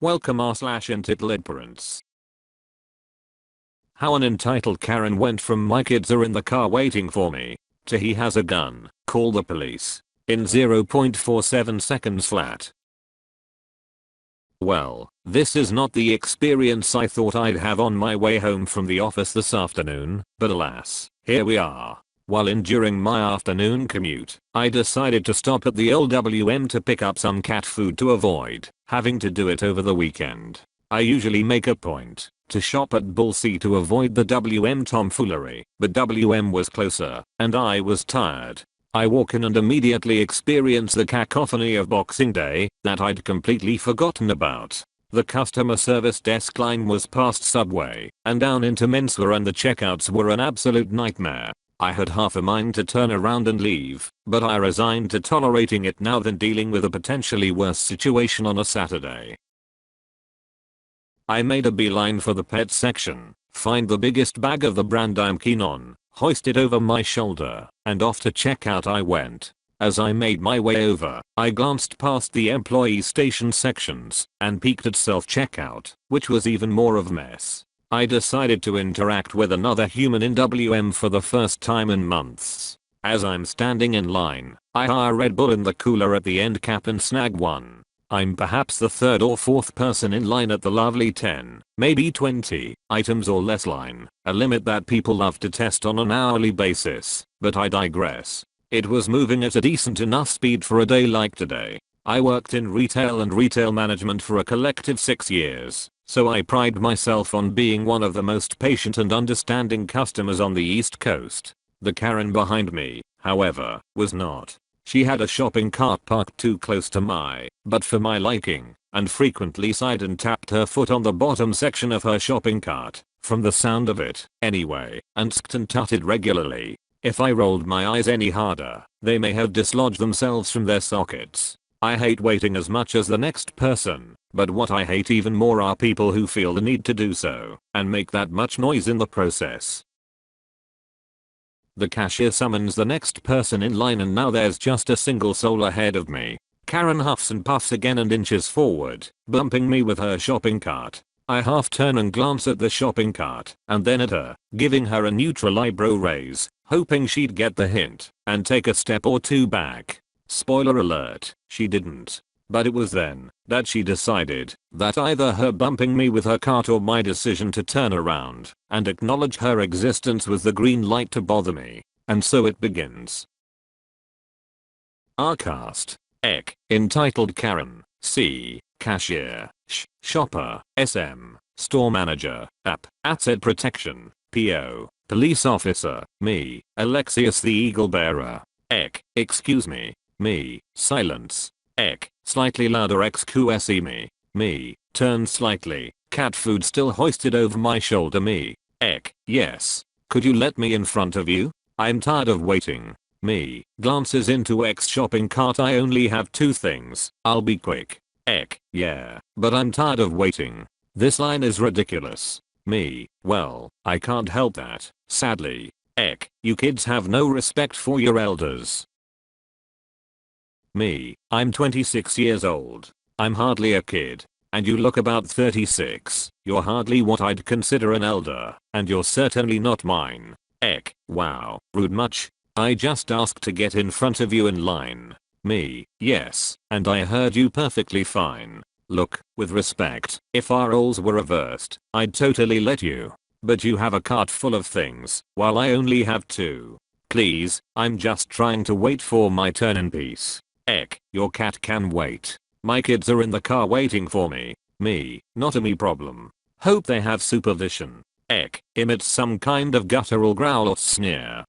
Welcome r/EntitledParents. How an entitled Karen went from "my kids are in the car waiting for me" to "he has a gun, call the police" in 0.47 seconds flat. Well, this is not the experience I thought I'd have on my way home from the office this afternoon, but alas, here we are. While enduring my afternoon commute, I decided to stop at the old WM to pick up some cat food to avoid having to do it over the weekend. I usually make a point to shop at Bull C to avoid the WM tomfoolery, but WM was closer, and I was tired. I walk in and immediately experience the cacophony of Boxing Day that I'd completely forgotten about. The customer service desk line was past Subway and down into Mensa, and the checkouts were an absolute nightmare. I had half a mind to turn around and leave, but I resigned to tolerating it now than dealing with a potentially worse situation on a Saturday. I made a beeline for the pet section, find the biggest bag of the brand I'm keen on, hoist it over my shoulder, and off to checkout I went. As I made my way over, I glanced past the employee station sections and peeked at self-checkout, which was even more of a mess. I decided to interact with another human in WM for the first time in months. As I'm standing in line, I hire Red Bull in the cooler at the end cap and snag one. I'm perhaps the third or fourth person in line at the lovely 10, maybe 20 items or less line, a limit that people love to test on an hourly basis, but I digress. It was moving at a decent enough speed for a day like today. I worked in retail and retail management for a collective 6 years, so I pride myself on being one of the most patient and understanding customers on the East Coast. The Karen behind me, however, was not. She had a shopping cart parked too close to but for my liking, and frequently sighed and tapped her foot on the bottom section of her shopping cart, from the sound of it, anyway, and sked and tutted regularly. If I rolled my eyes any harder, they may have dislodged themselves from their sockets. I hate waiting as much as the next person, but what I hate even more are people who feel the need to do so, and make that much noise in the process. The cashier summons the next person in line, and now there's just a single soul ahead of me. Karen huffs and puffs again and inches forward, bumping me with her shopping cart. I half turn and glance at the shopping cart, and then at her, giving her a neutral eyebrow raise, hoping she'd get the hint, and take a step or two back. Spoiler alert, she didn't. But it was then that she decided that either her bumping me with her cart or my decision to turn around and acknowledge her existence was the green light to bother me. And so it begins. R-cast. Ek. Entitled Karen. C. Cashier. Shopper. SM. Store manager. App. Asset protection. PO. Police officer. Me. Alexius the eagle bearer. Ek. Excuse me. Me. Silence. Ek. Slightly louder. Excuse me. Me. Turn slightly. Cat food still hoisted over my shoulder. Me. Ek. Yes. Could you let me in front of you? I'm tired of waiting. Me. Glances into Ek's shopping cart. I only have 2 things. I'll be quick. Ek. Yeah. But I'm tired of waiting. This line is ridiculous. Me. Well, I can't help that, sadly. Ek. You kids have no respect for your elders. Me. I'm 26 years old. I'm hardly a kid. And you look about 36. You're hardly what I'd consider an elder. And you're certainly not mine. Ek. Wow. Rude much? I just asked to get in front of you in line. Me. Yes. And I heard you perfectly fine. Look, with respect, if our roles were reversed, I'd totally let you. But you have a cart full of things, while I only have 2. Please, I'm just trying to wait for my turn in peace. Ek. Your cat can wait. My kids are in the car waiting for me. Me. Not a me problem. Hope they have supervision. Ek. Emits some kind of guttural growl or sneer.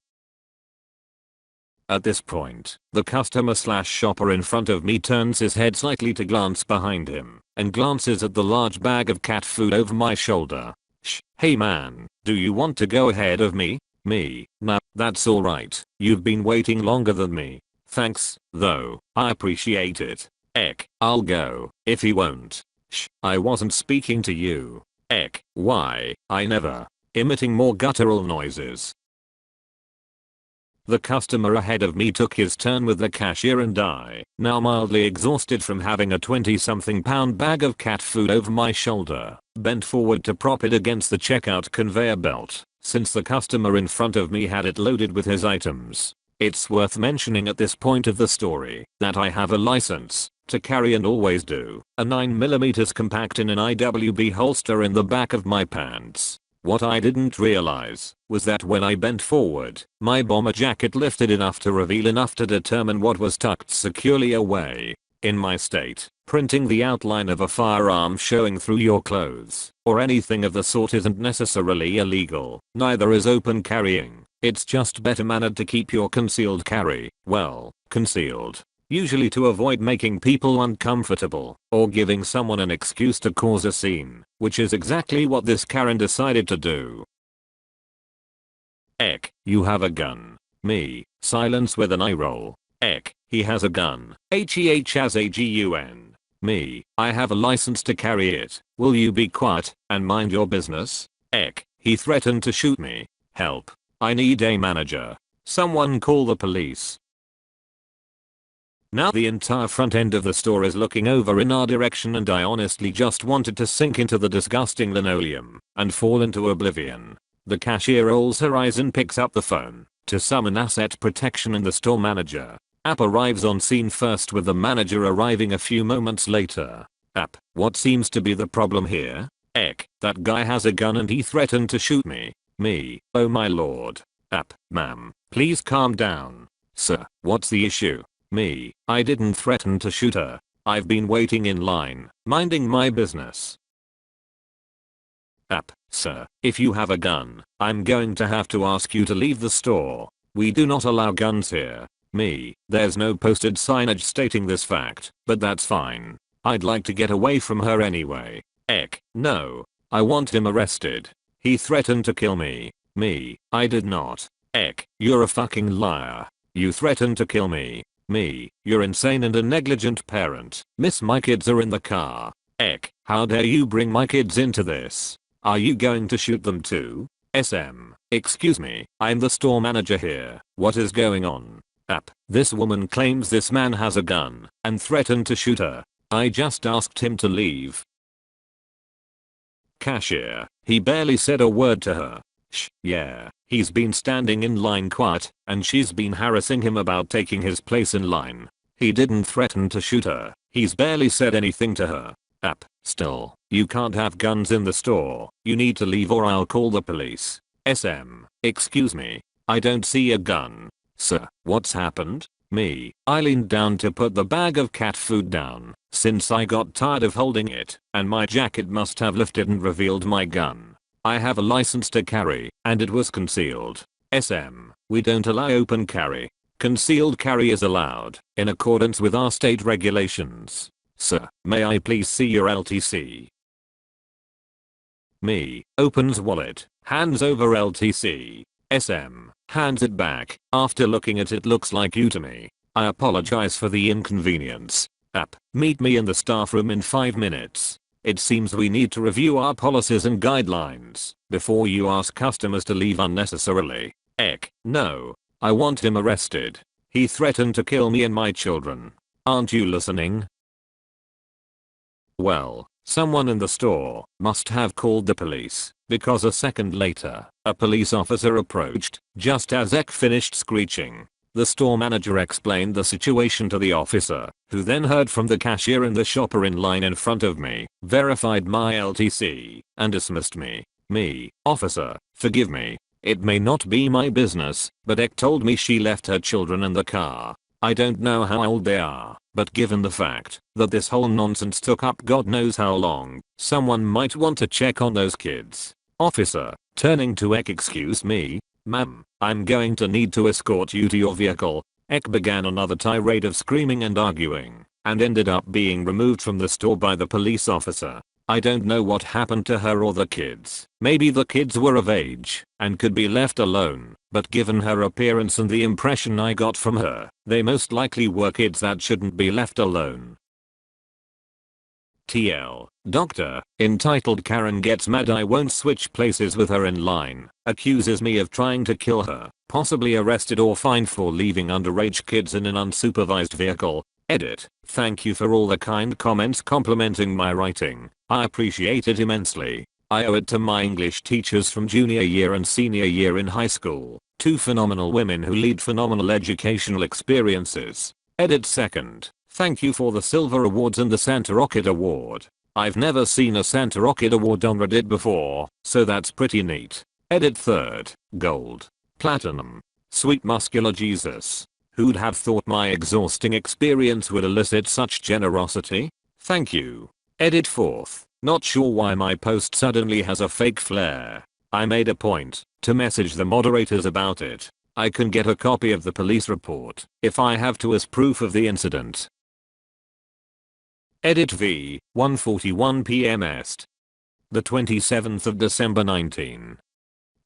At this point, the customer/shopper in front of me turns his head slightly to glance behind him, and glances at the large bag of cat food over my shoulder. Hey man, do you want to go ahead of me? Me. Nah, that's alright. You've been waiting longer than me. Thanks, though, I appreciate it. Ek. I'll go, if he won't. I wasn't speaking to you. Ek. Why, I never. Emitting more guttural noises. The customer ahead of me took his turn with the cashier and I, now mildly exhausted from having a 20-something pound bag of cat food over my shoulder, bent forward to prop it against the checkout conveyor belt, since the customer in front of me had it loaded with his items. It's worth mentioning at this point of the story that I have a license to carry and always do a 9mm compact in an IWB holster in the back of my pants. What I didn't realize was that when I bent forward, my bomber jacket lifted enough to reveal enough to determine what was tucked securely away. In my state, printing the outline of a firearm showing through your clothes or anything of the sort isn't necessarily illegal. Neither is open carrying. It's just better mannered to keep your concealed carry, well, concealed. Usually to avoid making people uncomfortable or giving someone an excuse to cause a scene, which is exactly what this Karen decided to do. Eck, you have a gun. Me, silence with an eye roll. Eck, he has a gun. He has a gun. Me, I have a license to carry it. Will you be quiet and mind your business? Eck, he threatened to shoot me. Help. I need a manager. Someone call the police. Now the entire front end of the store is looking over in our direction and I honestly just wanted to sink into the disgusting linoleum and fall into oblivion. The cashier rolls her eyes and picks up the phone to summon asset protection and the store manager. App arrives on scene first with the manager arriving a few moments later. App, what seems to be the problem here? Eck, that guy has a gun and he threatened to shoot me. Me, oh my lord. App, ma'am, please calm down. Sir, what's the issue? Me, I didn't threaten to shoot her. I've been waiting in line, minding my business. App, sir, if you have a gun, I'm going to have to ask you to leave the store. We do not allow guns here. Me, there's no posted signage stating this fact, but that's fine. I'd like to get away from her anyway. Eck, no. I want him arrested. He threatened to kill me. Me, I did not. Eck, you're a fucking liar. You threatened to kill me. Me, you're insane and a negligent parent. Miss, my kids are in the car. Eck, how dare you bring my kids into this? Are you going to shoot them too? SM, excuse me, I'm the store manager here. What is going on? App, this woman claims this man has a gun and threatened to shoot her. I just asked him to leave. Cashier, he barely said a word to her. Yeah, he's been standing in line quiet and she's been harassing him about taking his place in line. He didn't threaten to shoot her. He's barely said anything to her. App, still, you can't have guns in the store. You need to leave or I'll call the police. SM, excuse me, I don't see a gun. Sir, what's happened? Me, I leaned down to put the bag of cat food down, since I got tired of holding it, and my jacket must have lifted and revealed my gun. I have a license to carry, and it was concealed. SM, we don't allow open carry. Concealed carry is allowed, in accordance with our state regulations. Sir, may I please see your LTC? Me, opens wallet, hands over LTC. SM, hands it back. After looking at it, looks like you to me. I apologize for the inconvenience. App, meet me in the staff room in 5 minutes. It seems we need to review our policies and guidelines before you ask customers to leave unnecessarily. Eck, no. I want him arrested. He threatened to kill me and my children. Aren't you listening? Well, someone in the store must have called the police, because a second later, a police officer approached, just as Eck finished screeching. The store manager explained the situation to the officer, who then heard from the cashier and the shopper in line in front of me, verified my LTC, and dismissed me. Me, officer, forgive me. It may not be my business, but Eck told me she left her children in the car. I don't know how old they are, but given the fact that this whole nonsense took up God knows how long, someone might want to check on those kids. Officer, turning to Eck, excuse me, ma'am, I'm going to need to escort you to your vehicle. Eck began another tirade of screaming and arguing, and ended up being removed from the store by the police officer. I don't know what happened to her or the kids. Maybe the kids were of age and could be left alone, but given her appearance and the impression I got from her, they most likely were kids that shouldn't be left alone. TL. Doctor, entitled Karen gets mad I won't switch places with her in line, accuses me of trying to kill her, possibly arrested or fined for leaving underage kids in an unsupervised vehicle. Edit. Thank you for all the kind comments complimenting my writing. I appreciate it immensely. I owe it to my English teachers from junior year and senior year in high school, two phenomenal women who lead phenomenal educational experiences. Edit. Second. Thank you for the Silver Awards and the Santa Rocket Award. I've never seen a Santa Rocket Award on Reddit before, so that's pretty neat. Edit. Third. Gold. Platinum. Sweet muscular Jesus. Who'd have thought my exhausting experience would elicit such generosity? Thank you. Edit. Fourth. Not sure why my post suddenly has a fake flare. I made a point to message the moderators about it. I can get a copy of the police report if I have to as proof of the incident. Edit. V. 1:41 p.m. Est. The 27th of December 19.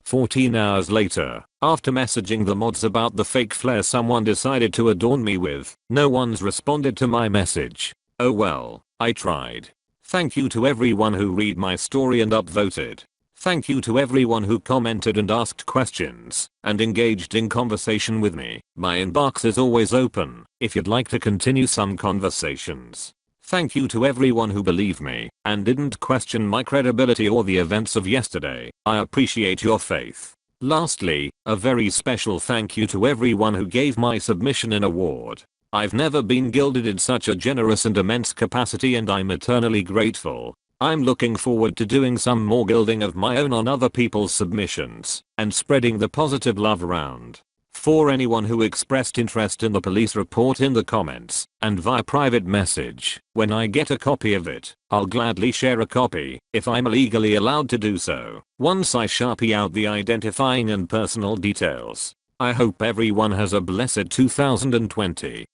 14 hours later, after messaging the mods about the fake flare someone decided to adorn me with, no one's responded to my message. Oh well, I tried. Thank you to everyone who read my story and upvoted. Thank you to everyone who commented and asked questions and engaged in conversation with me. My inbox is always open if you'd like to continue some conversations. Thank you to everyone who believed me and didn't question my credibility or the events of yesterday. I appreciate your faith. Lastly, a very special thank you to everyone who gave my submission an award. I've never been gilded in such a generous and immense capacity and I'm eternally grateful. I'm looking forward to doing some more gilding of my own on other people's submissions and spreading the positive love around. For anyone who expressed interest in the police report in the comments and via private message, when I get a copy of it, I'll gladly share a copy if I'm legally allowed to do so, once I sharpie out the identifying and personal details. I hope everyone has a blessed 2020.